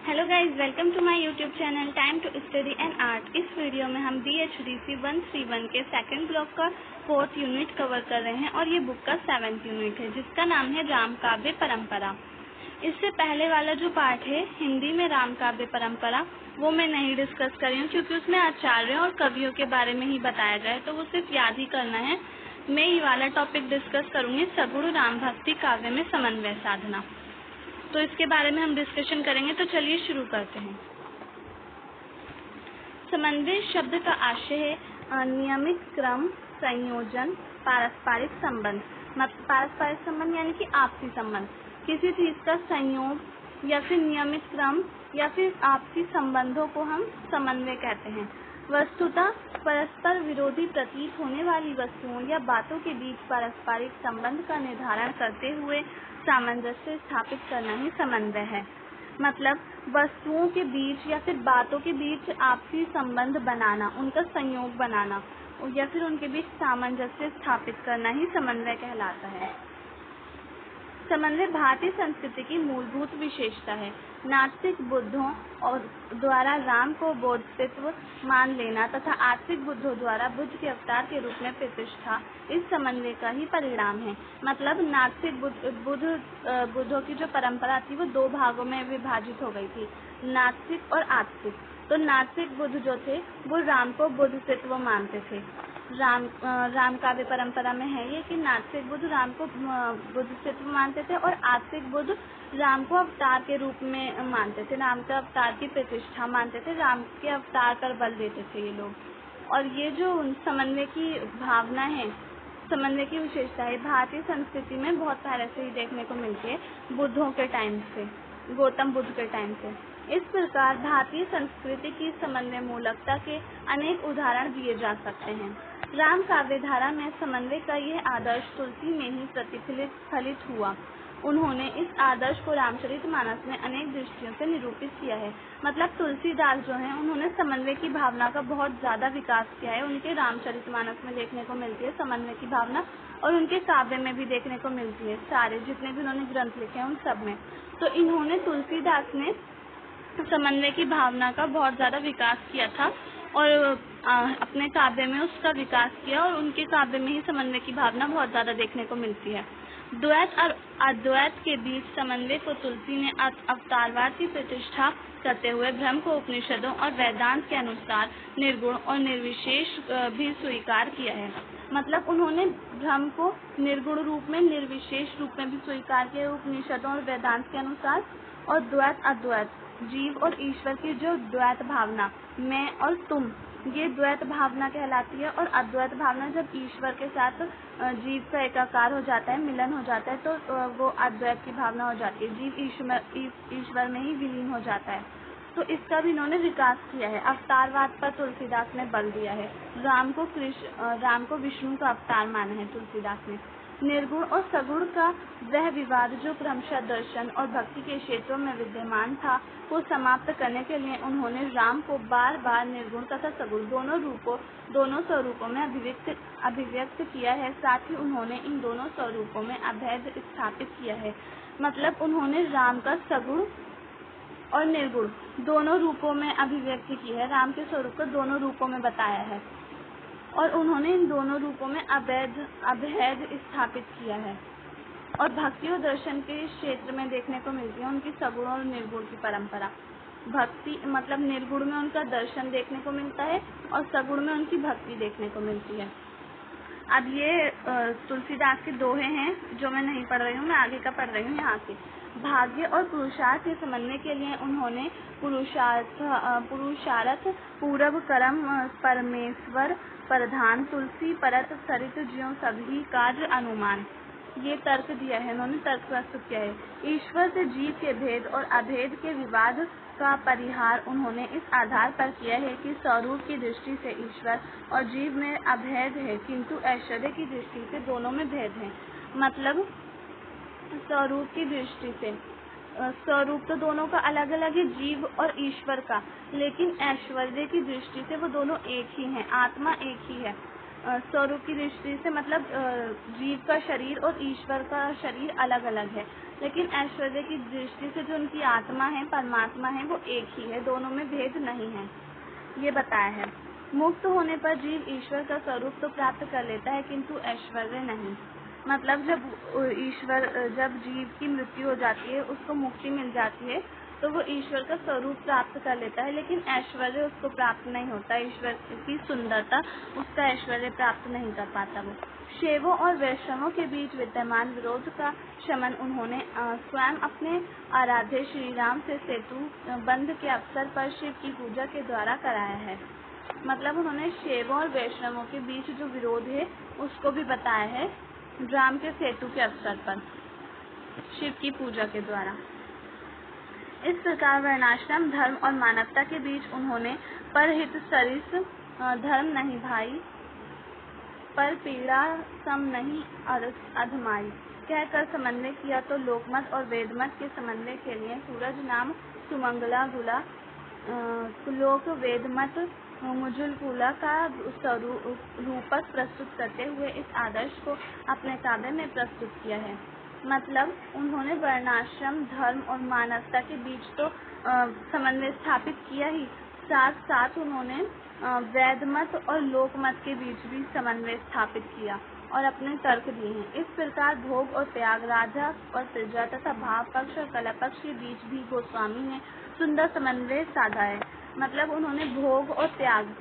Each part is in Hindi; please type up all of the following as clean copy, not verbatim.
Hello guys, welcome to my YouTube channel time to study and art. इस वीडियो में हम BHDC 131 के सेकंड ब्लॉक का 4th यूनिट कवर कर रहे हैं और ये बुक का 7th यूनिट है जिसका नाम है राम काव्य परंपरा। इससे पहले वाला जो पार्ट है हिंदी में राम काव्य परंपरा वो मैं नहीं डिस्कस कर रही हूँ क्योंकि उसमें आचार्यों और कवियों के बारे में ही बताया गया तो वो सिर्फ याद ही करना है। मैं ये वाला टॉपिक डिस्कस करूँगी सगुण राम भक्ति काव्य में समन्वय साधना, तो इसके बारे में हम डिस्कशन करेंगे। तो चलिए शुरू करते हैं। समन्वय शब्द का आशय है नियमित क्रम, संयोजन, पारस्परिक संबंध। पारस्परिक संबंध यानी कि आपसी संबंध, किसी चीज का संयोग या फिर नियमित क्रम या फिर आपसी संबंधों को हम समन्वय कहते हैं। वस्तुतः परस्पर विरोधी प्रतीत होने वाली वस्तुओं या बातों के बीच पारस्परिक संबंध का निर्धारण करते हुए सामंजस्य स्थापित करना ही समन्वय है। मतलब वस्तुओं के बीच या फिर बातों के बीच आपसी संबंध बनाना, उनका संयोग बनाना या फिर उनके बीच सामंजस्य स्थापित करना ही समन्वय कहलाता है। समन्वय भारतीय संस्कृति की मूलभूत विशेषता है। नास्तिक बुद्धों और द्वारा राम को बोधिसत्व मान लेना तथा आस्तिक बुद्धों द्वारा बुद्ध के अवतार के रूप में प्रतिष्ठा इस समन्वय का ही परिणाम है। मतलब नास्तिक बुद्धों की जो परंपरा थी वो दो भागों में विभाजित हो गई थी, नास्तिक और आस्तिक। तो नास्तिक बुद्ध जो थे वो राम को बोधिसत्व मानते थे। राम काव्य परंपरा में है ये कि नास्तिक बुद्ध राम को बोधिसत्व मानते थे और आस्तिक बुद्ध राम को अवतार के रूप में मानते थे, राम के अवतार की प्रतिष्ठा मानते थे, राम के अवतार पर बल देते थे ये लोग। और ये जो समन्वय की भावना है, समन्वय की विशेषता है, भारतीय संस्कृति में बहुत पहले से ही देखने को मिलती है, बुद्धों के टाइम से, गौतम बुद्ध के टाइम से। इस प्रकार भारतीय संस्कृति की समन्वय मूलकता के अनेक उदाहरण दिए जा सकते हैं। राम काव्य धारा में समन्वय का यह आदर्श तुलसी में ही प्रतिफलित हुआ। उन्होंने इस आदर्श को रामचरितमानस में अनेक दृष्टियों से निरूपित किया है। मतलब तुलसीदास जो हैं उन्होंने समन्वय की भावना का बहुत ज्यादा विकास किया है। उनके रामचरितमानस में देखने को मिलती है समन्वय की भावना और उनके काव्य में भी देखने को मिलती है। सारे जितने भी उन्होंने ग्रंथ लिखे हैं उन सब में। तो इन्होंने तुलसीदास ने समन्वय की भावना का बहुत ज्यादा विकास किया था और अपने काव्य में उसका विकास किया और उनके काव्य में ही समन्वय की भावना बहुत ज्यादा देखने को मिलती है। द्वैत और अद्वैत के बीच समन्वय को तुलसी ने अवतारवाद की प्रतिष्ठा करते हुए ब्रह्म को उपनिषदों और वेदांत के अनुसार निर्गुण और निर्विशेष भी स्वीकार किया है। मतलब उन्होंने ब्रह्म को निर्गुण रूप में, निर्विशेष रूप में भी स्वीकार किया उपनिषदों और वेदांत के अनुसार। और द्वैत अद्वैत, जीव और ईश्वर की जो द्वैत भावना, मैं और तुम, ये द्वैत भावना कहलाती है। और अद्वैत भावना जब ईश्वर के साथ जीव का एकाकार हो जाता है, मिलन हो जाता है, तो वो अद्वैत की भावना हो जाती है, जीव ईश्वर में ही विलीन हो जाता है। तो इसका भी इन्होंने विकास किया है। अवतारवाद पर तुलसीदास ने बल दिया है। राम को विष्णु का अवतार माना है तुलसीदास ने। निर्गुण और सगुण का वह विवाद जो क्रमशः दर्शन और भक्ति के क्षेत्रों में विद्यमान था को समाप्त करने के लिए उन्होंने राम को बार बार निर्गुण तथा सगुण दोनों स्वरूपों में अभिव्यक्त किया है। साथ ही उन्होंने इन दोनों स्वरूपों में अभेद स्थापित किया है। मतलब उन्होंने राम का सगुण और निर्गुण दोनों रूपों में अभिव्यक्ति की है, राम के स्वरूप को दोनों रूपों में बताया है और उन्होंने इन दोनों रूपों में अभेद स्थापित किया है। और भक्ति और दर्शन के क्षेत्र में देखने को मिलती है उनकी सगुण और निर्गुण की परंपरा। भक्ति मतलब निर्गुण में उनका दर्शन देखने को मिलता है और सगुण में उनकी भक्ति देखने को मिलती है। अब ये तुलसीदास के दोहे हैं जो मैं नहीं पढ़ रही हूँ, मैं आगे का पढ़ रही हूँ। यहाँ के भाग्य और पुरुषार्थ के समन्वय के लिए उन्होंने पुरुषार्थ पूर्व कर्म परमेश्वर प्रधान तुलसी परत सरित ज्यों सभी कार्य अनुमान, ये तर्क दिया है, उन्होंने तर्क प्रस्तुत किया है। ईश्वर से जीव के भेद और अभेद के विवाद का परिहार उन्होंने इस आधार पर किया है कि स्वरूप की दृष्टि से ईश्वर और जीव में अभेद है किंतु ऐश्वर्य की दृष्टि से दोनों में भेद है। मतलब स्वरूप की दृष्टि से स्वरूप तो दोनों का अलग अलग है, जीव और ईश्वर का, लेकिन ऐश्वर्य की दृष्टि से वो दोनों एक ही हैं, आत्मा एक ही है। स्वरूप की दृष्टि से मतलब जीव का शरीर और ईश्वर का शरीर अलग अलग है, लेकिन ऐश्वर्य की दृष्टि से जो उनकी आत्मा है, परमात्मा है, वो एक ही है, दोनों में भेद नहीं है, ये बताया है। मुक्त होने पर जीव ईश्वर का स्वरूप तो प्राप्त कर लेता है, किंतु ऐश्वर्य नहीं। मतलब जब जीव की मृत्यु हो जाती है, उसको मुक्ति मिल जाती है, तो वो ईश्वर का स्वरूप प्राप्त कर लेता है, लेकिन ऐश्वर्य उसको प्राप्त नहीं होता। ईश्वर की सुंदरता उसका ऐश्वर्य प्राप्त नहीं कर पाता। वो शैवों और वैष्णवों के बीच विद्यमान विरोध का शमन उन्होंने स्वयं अपने आराध्य श्री राम से सेतु बंध के अवसर पर शिव की पूजा के द्वारा कराया है। मतलब उन्होंने शैवों और वैष्णवों के बीच जो विरोध है उसको भी बताया है राम के सेतु के अवसर पर शिव की पूजा के द्वारा। इस प्रकार वर्णाश्रम धर्म और मानवता के बीच उन्होंने परहित सरिस धर्म नहीं भाई, पर पीड़ा सम नहीं अधमाई कहकर समन्वय किया। तो लोकमत और वेदमत के समन्वय के लिए सूरज नाम सुमंगला गुला लोक वेदमत मुजुलकुला का रूपक प्रस्तुत करते हुए इस आदर्श को अपने काव्य में प्रस्तुत किया है। मतलब उन्होंने वर्णाश्रम धर्म और मानवता के बीच तो समन्वय स्थापित किया ही, साथ साथ उन्होंने वेदमत और लोकमत के बीच भी समन्वय स्थापित किया और अपने तर्क दिए हैं। इस प्रकार भोग और त्याग, राजा और प्रजा तथा भाव पक्ष और कला पक्ष के बीच भी गोस्वामी ने सुंदर समन्वय साधा है। मतलब उन्होंने भोग और त्याग,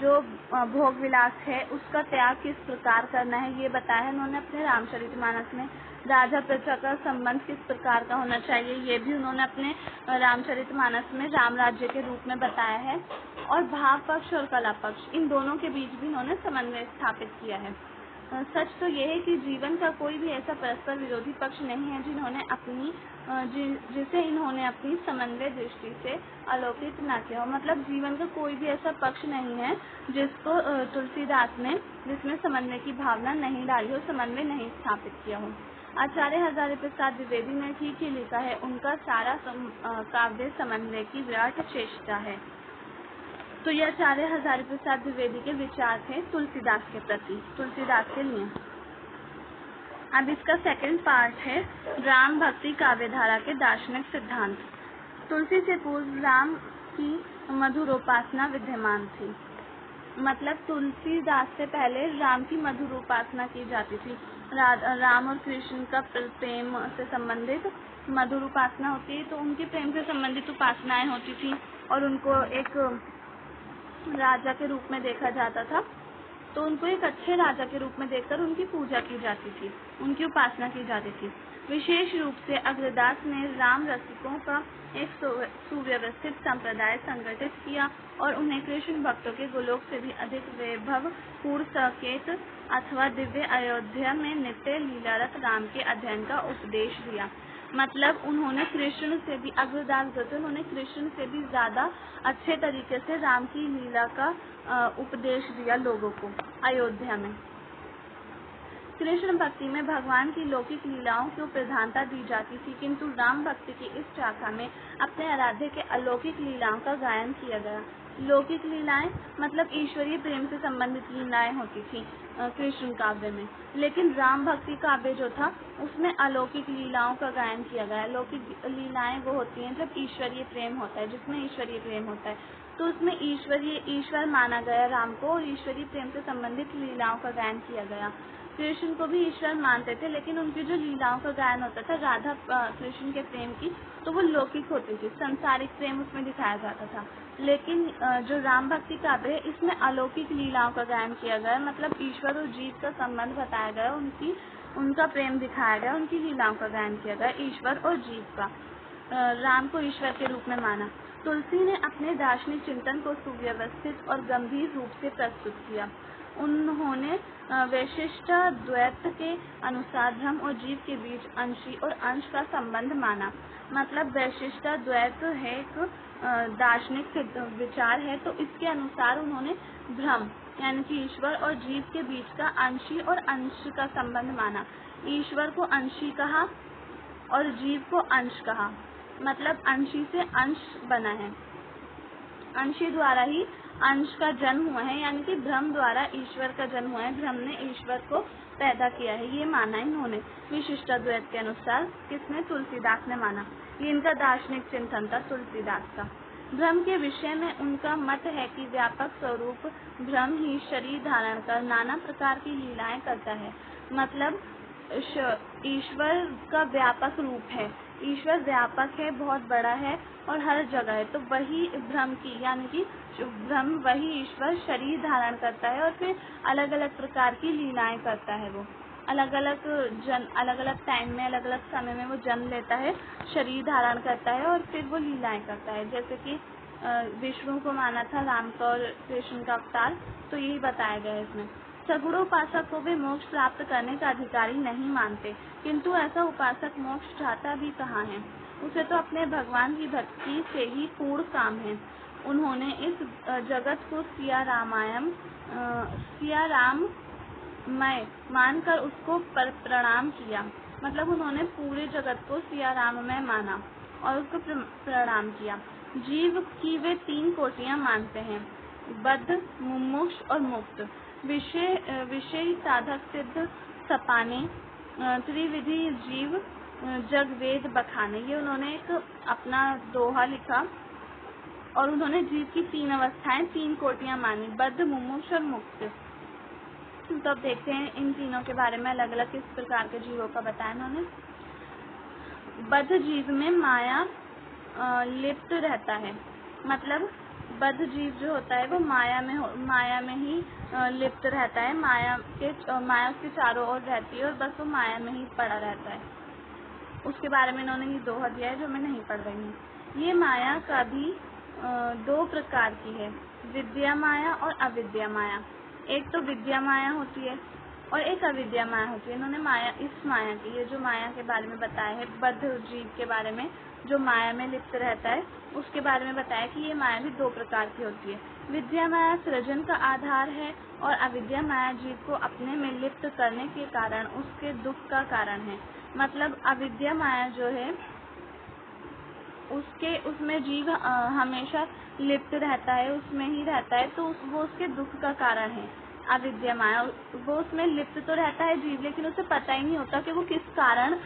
जो भोग विलास है उसका त्याग किस प्रकार करना है ये बताया है उन्होंने अपने रामचरितमानस में। राजा प्रजा का संबंध किस प्रकार का होना चाहिए ये भी उन्होंने अपने रामचरितमानस में राम राज्य के रूप में बताया है। और भाव पक्ष और कला पक्ष, इन दोनों के बीच भी इन्होंने समन्वय स्थापित किया है। सच तो यह है कि जीवन का कोई भी ऐसा परस्पर विरोधी पक्ष नहीं है जिसे इन्होंने अपनी समन्वय दृष्टि से अलोकित न किया हो। मतलब जीवन का कोई भी ऐसा पक्ष नहीं है जिसको तुलसीदास ने जिसमें समन्वय की भावना नहीं डाली हो, समन्वय नहीं स्थापित किया हो। आचार्य हजारी प्रसाद द्विवेदी ने ठीक ही लिखा है, उनका सारा काव्य समन्वय की विराट चेष्टा है। तो ये आचार्य हजारी प्रसाद द्विवेदी के विचार थे तुलसीदास के प्रति, तुलसीदास के लिए। अब इसका सेकंड पार्ट है राम भक्ति काव्यधारा के दार्शनिक सिद्धांत। तुलसी से पूर्व राम की मधुरोपासना विद्यमान थी। मतलब तुलसीदास से पहले राम की मधुरोपासना की जाती थी। राम और कृष्ण का प्रेम से संबंधित मधुर उपासना होती है, तो उनके प्रेम से संबंधित उपासनाएं होती थी और उनको एक राजा के रूप में देखा जाता था। तो उनको एक अच्छे राजा के रूप में देखकर उनकी पूजा की जाती थी, उनकी उपासना की जाती थी। विशेष रूप से अग्रदास ने राम रसिकों का एक सुव्यवस्थित संप्रदाय संगठित किया और उन्हें कृष्ण भक्तों के गोलोक से भी अधिक वैभव पूर्ण सकेत अथवा दिव्य अयोध्या में नित्य लीलारत राम के अध्ययन का उपदेश दिया। मतलब उन्होंने कृष्ण से भी, अग्रदास जो थे उन्होंने कृष्ण से भी ज्यादा अच्छे तरीके से राम की लीला का उपदेश दिया लोगों को अयोध्या में। कृष्ण भक्ति में भगवान की लौकिक लीलाओं को प्रधानता दी जाती थी, किंतु राम भक्ति की इस शाखा में अपने आराध्य के अलौकिक लीलाओं का गायन किया गया। लौकिक लीलाएं मतलब ईश्वरीय प्रेम से संबंधित लीलाएं होती थी कृष्ण काव्य में, लेकिन राम भक्ति काव्य जो था उसमें अलौकिक लीलाओं का गायन किया गया। लौकिक लीलाएं वो होती हैं जब ईश्वरीय प्रेम होता है, जिसमें ईश्वरीय प्रेम होता है, तो उसमें ईश्वर माना गया राम को और ईश्वरीय प्रेम से संबंधित लीलाओं का गायन किया गया। कृष्ण को भी ईश्वर मानते थे, लेकिन उनकी जो लीलाओं का गायन होता था राधा कृष्ण के प्रेम की, तो वो लौकिक होती थी, संसारिक प्रेम उसमें दिखाया जाता था। लेकिन जो राम भक्ति काव्य है इसमें अलौकिक लीलाओं का गायन किया गया, मतलब ईश्वर और जीव का संबंध बताया गया, उनका प्रेम दिखाया गया, उनकी लीलाओं का गायन किया गया, ईश्वर और जीव का। राम को ईश्वर के रूप में माना। तुलसी ने अपने दार्शनिक चिंतन को सुव्यवस्थित और गंभीर रूप से प्रस्तुत किया। उन्होंने वैशिष्ट द्वैत के अनुसार ब्रह्म और जीव के बीच अंशी और अंश का संबंध माना। मतलब वैशिष्ट द्वैत है एक दार्शनिक विचार है, तो इसके अनुसार उन्होंने ब्रह्म यानी कि ईश्वर और जीव के बीच का अंशी और अंश का संबंध माना। ईश्वर को अंशी कहा और जीव को अंश कहा। मतलब अंशी से अंश बना है, अंशी द्वारा ही अंश का जन्म हुआ है, यानी कि ब्रह्म द्वारा ईश्वर का जन्म हुआ है, ब्रह्म ने ईश्वर को पैदा किया है, ये माना इन्होंने विशिष्टाद्वैत के अनुसार। किसने? तुलसीदास ने माना। ये इनका दार्शनिक चिंतन था तुलसीदास का। ब्रह्म के विषय में उनका मत है कि व्यापक स्वरूप ब्रह्म ही शरीर धारण कर नाना प्रकार की लीलाएं करता है। मतलब ईश्वर का व्यापक रूप है, ईश्वर व्यापक है, बहुत बड़ा है और हर जगह है, तो वही ब्रह्म की, यानी कि ब्रह्म वही ईश्वर शरीर धारण करता है और फिर अलग अलग प्रकार की लीलाएं करता है। वो अलग अलग टाइम में, अलग अलग समय में वो जन्म लेता है, शरीर धारण करता है और फिर वो लीलाएं करता है। जैसे कि विष्णु को माना था राम का और कृष्ण का अवतार, तो यही बताया गया है इसमें। सगुणोपासक को वे मोक्ष प्राप्त करने का अधिकारी नहीं मानते, किंतु ऐसा उपासक मोक्ष चाहता भी कहाँ है, उसे तो अपने भगवान की भक्ति से ही पूर्ण काम है। उन्होंने इस जगत को सिया राममय मानकर उसको प्रणाम किया। मतलब उन्होंने पूरे जगत को सिया राममय माना और उसको प्रणाम किया। जीव की वे 3 कोटियां मानते हैं, बद्ध, मुमुक्ष और मुक्त। विषय साधक सिद्ध सपाने, त्रिविधि जीव जग वेद बखाने। ये उन्होंने एक अपना दोहा लिखा और उन्होंने जीव की 3 अवस्थाएं, 3 कोटियां मानी, बद्ध, मुमुक्ष और मुक्त। तो अब देखते हैं इन तीनों के बारे में, अलग अलग किस प्रकार के जीवों का बताया इन्होंने। बद्ध जीव में माया लिप्त रहता है। मतलब बद्ध जीव जो होता है वो माया में ही लिप्त रहता है, माया उसके चारों ओर रहती है और बस वो माया में ही पड़ा रहता है। उसके बारे में इन्होंने ये दोहा दिया है जो मैं नहीं पढ़ रही हूँ। ये माया का भी 2 प्रकार की है, विद्या माया और अविद्या माया। एक तो विद्या माया होती है और एक अविद्या माया होती है। इन्होंने इस माया की, ये जो माया के बारे में बताया है, बद्ध जीव के बारे में जो माया में लिप्त रहता है, उसके बारे में बताया कि ये माया भी 2 प्रकार की होती है। विद्या माया सृजन का आधार है और अविद्या माया जीव को अपने में लिप्त करने के कारण उसके दुख का कारण है। मतलब अविद्या माया जो है उसमें जीव हमेशा लिप्त रहता है, उसमें ही रहता है, तो वो उसके दुख का कारण है। अविद्या माया, वो उसमें लिप्त तो रहता है जीव, लेकिन उसे पता ही नहीं होता कि वो किस कारण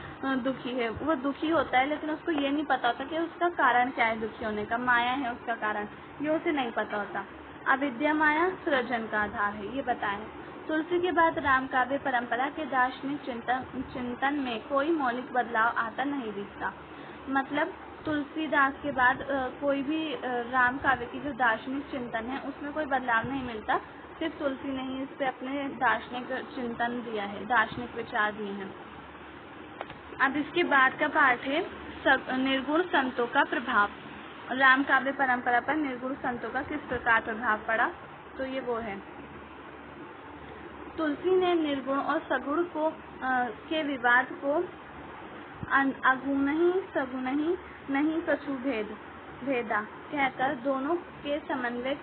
दुखी है। वो दुखी होता है लेकिन उसको ये नहीं पता होता कि उसका कारण क्या है दुखी होने का, माया है उसका कारण, ये उसे नहीं पता होता। अविद्या माया सृजन का आधार है, ये बताया। तुलसी के बाद राम काव्य परंपरा के दार्शनिक चिंतन में कोई मौलिक बदलाव आता नहीं दिखता। मतलब तुलसीदास के बाद कोई भी राम काव्य की जो दार्शनिक चिंतन है उसमें कोई बदलाव नहीं मिलता। सिर्फ तुलसी ने ही इस पे अपने दार्शनिक चिंतन दिया है, दार्शनिक विचार दिए हैं। अब इसके बाद का पाठ है निर्गुण संतों का प्रभाव। राम काव्य परंपरा पर निर्गुण संतों का किस प्रकार प्रभाव पड़ा, तो ये वो है। तुलसी ने निर्गुण और सगुण के विवाद को अगुण सगुण नहीं कछु भेदा कहकर दोनों के समन्वय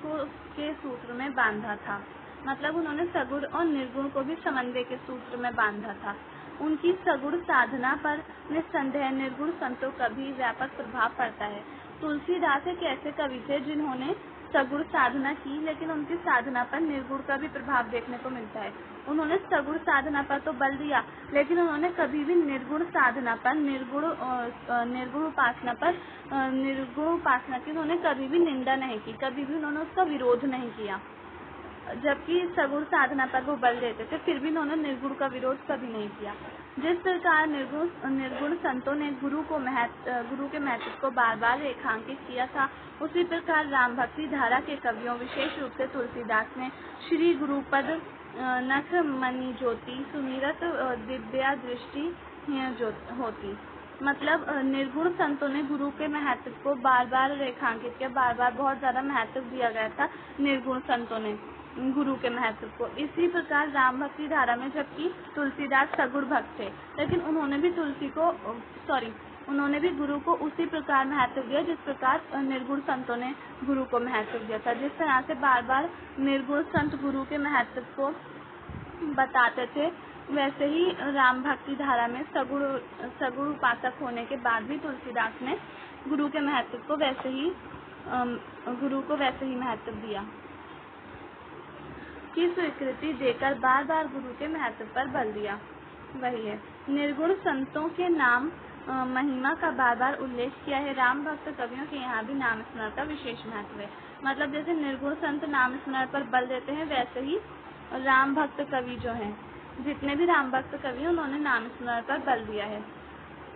के सूत्र में बांधा था। मतलब उन्होंने सगुण और निर्गुण को भी समन्वय के सूत्र में बांधा था। उनकी सगुण साधना पर निस्संदेह निर्गुण संतों का भी व्यापक प्रभाव पड़ता है। तुलसीदास एक ऐसे कवि थे जिन्होंने सगुण साधना की, लेकिन उनकी साधना पर निर्गुण का भी प्रभाव देखने को मिलता है। उन्होंने सगुण साधना पर तो बल दिया, लेकिन उन्होंने कभी भी निर्गुण साधना पर, निर्गुण उपासना की उन्होंने कभी भी निंदा नहीं की, कभी भी उन्होंने उसका विरोध नहीं किया। जबकि सगुण साधना पर वो बल देते थे, फिर भी उन्होंने निर्गुण का विरोध कभी नहीं किया। जिस प्रकार निर्गुण संतों ने गुरु के महत्व को बार बार रेखांकित किया था, उसी प्रकार राम भक्ति धारा के कवियों, विशेष रूप से तुलसीदास ने श्री गुरुपद नख मणि ज्योति सुमिरत दिव्या दृष्टि होती। मतलब निर्गुण संतों ने गुरु के महत्व को बार बार रेखांकित किया, बार बार बहुत ज्यादा महत्व दिया गया था निर्गुण संतों ने गुरु के महत्व को। इसी प्रकार राम भक्ति धारा में, जबकि तुलसीदास सगुण भक्त थे, लेकिन उन्होंने भी गुरु को उसी प्रकार महत्व दिया जिस प्रकार निर्गुण संतों ने गुरु को महत्व दिया था। जिस तरह से बार बार निर्गुण संत गुरु के महत्व को बताते थे, वैसे ही राम भक्ति धारा में सगुण उपासक होने के बाद भी तुलसीदास ने गुरु को वैसे ही महत्व दिया। की स्वीकृति देकर बार बार गुरु के महत्व पर बल दिया। वही है, निर्गुण संतों के नाम महिमा का बार बार उल्लेख किया है। राम भक्त कवियों के यहाँ भी नाम स्मरण का विशेष महत्व है। मतलब जैसे निर्गुण संत नाम स्मरण पर बल देते हैं, वैसे ही राम भक्त कवि जो हैं, जितने भी राम भक्त कवि हैं, उन्होंने नाम स्मरण पर बल दिया है।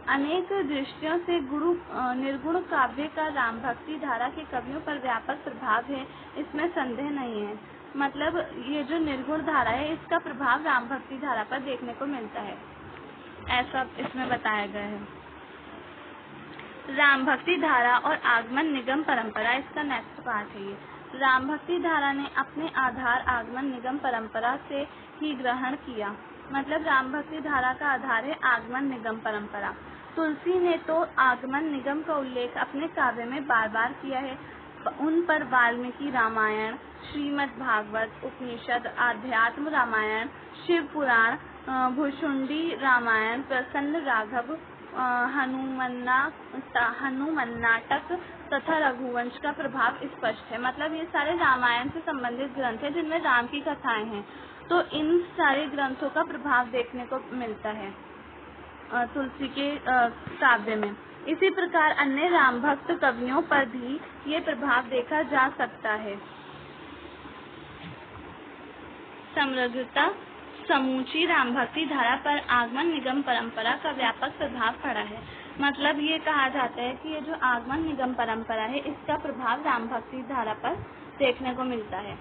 अनेक दृष्टियों से निर्गुण काव्य का राम भक्ति धारा के कवियों पर व्यापक प्रभाव है, इसमें संदेह नहीं है। मतलब ये जो निर्गुण धारा है, इसका प्रभाव राम भक्ति धारा पर देखने को मिलता है, ऐसा इसमें बताया गया है। राम भक्ति धारा और आगमन निगम परंपरा, इसका नेक्स्ट पार्ट है ये। राम भक्ति धारा ने अपने आधार आगमन निगम परंपरा से ही ग्रहण किया। मतलब राम भक्ति धारा का आधार है आगमन निगम परंपरा। तुलसी ने तो आगमन निगम का उल्लेख अपने काव्य में बार बार किया है। उन पर वाल्मीकि रामायण, श्रीमद् भागवत, उपनिषद, आध्यात्म रामायण, शिव पुराण, भुशुंडी रामायण, प्रसन्न राघव, हनुमन्नाटक तथा रघुवंश का प्रभाव स्पष्ट है। मतलब ये सारे रामायण से संबंधित ग्रंथ हैं जिनमें राम की कथाएं हैं, तो इन सारे ग्रंथों का प्रभाव देखने को मिलता है तुलसी के काव्य में। इसी प्रकार अन्य राम भक्त कवियों पर भी ये प्रभाव देखा जा सकता है। समग्रता समूची राम भक्ति धारा पर आगमन निगम परंपरा का व्यापक प्रभाव पड़ा है। मतलब ये कहा जाता है कि ये जो आगमन निगम परंपरा है, इसका प्रभाव राम भक्ति धारा पर देखने को मिलता है।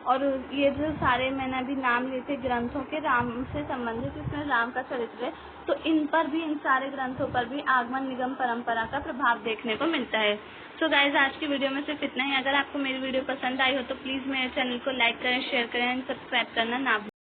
और ये जो सारे मैंने अभी नाम लिए थे ग्रंथों के राम से संबंधित, इसमें राम का चरित्र है, तो इन पर भी, इन सारे ग्रंथों पर भी आगमन निगम परंपरा का प्रभाव देखने को मिलता है। तो गाइज आज की वीडियो में सिर्फ इतना ही। अगर आपको मेरी वीडियो पसंद आई हो तो प्लीज़ मेरे चैनल को लाइक करें, शेयर करें, सब्सक्राइब करना ना भूलें।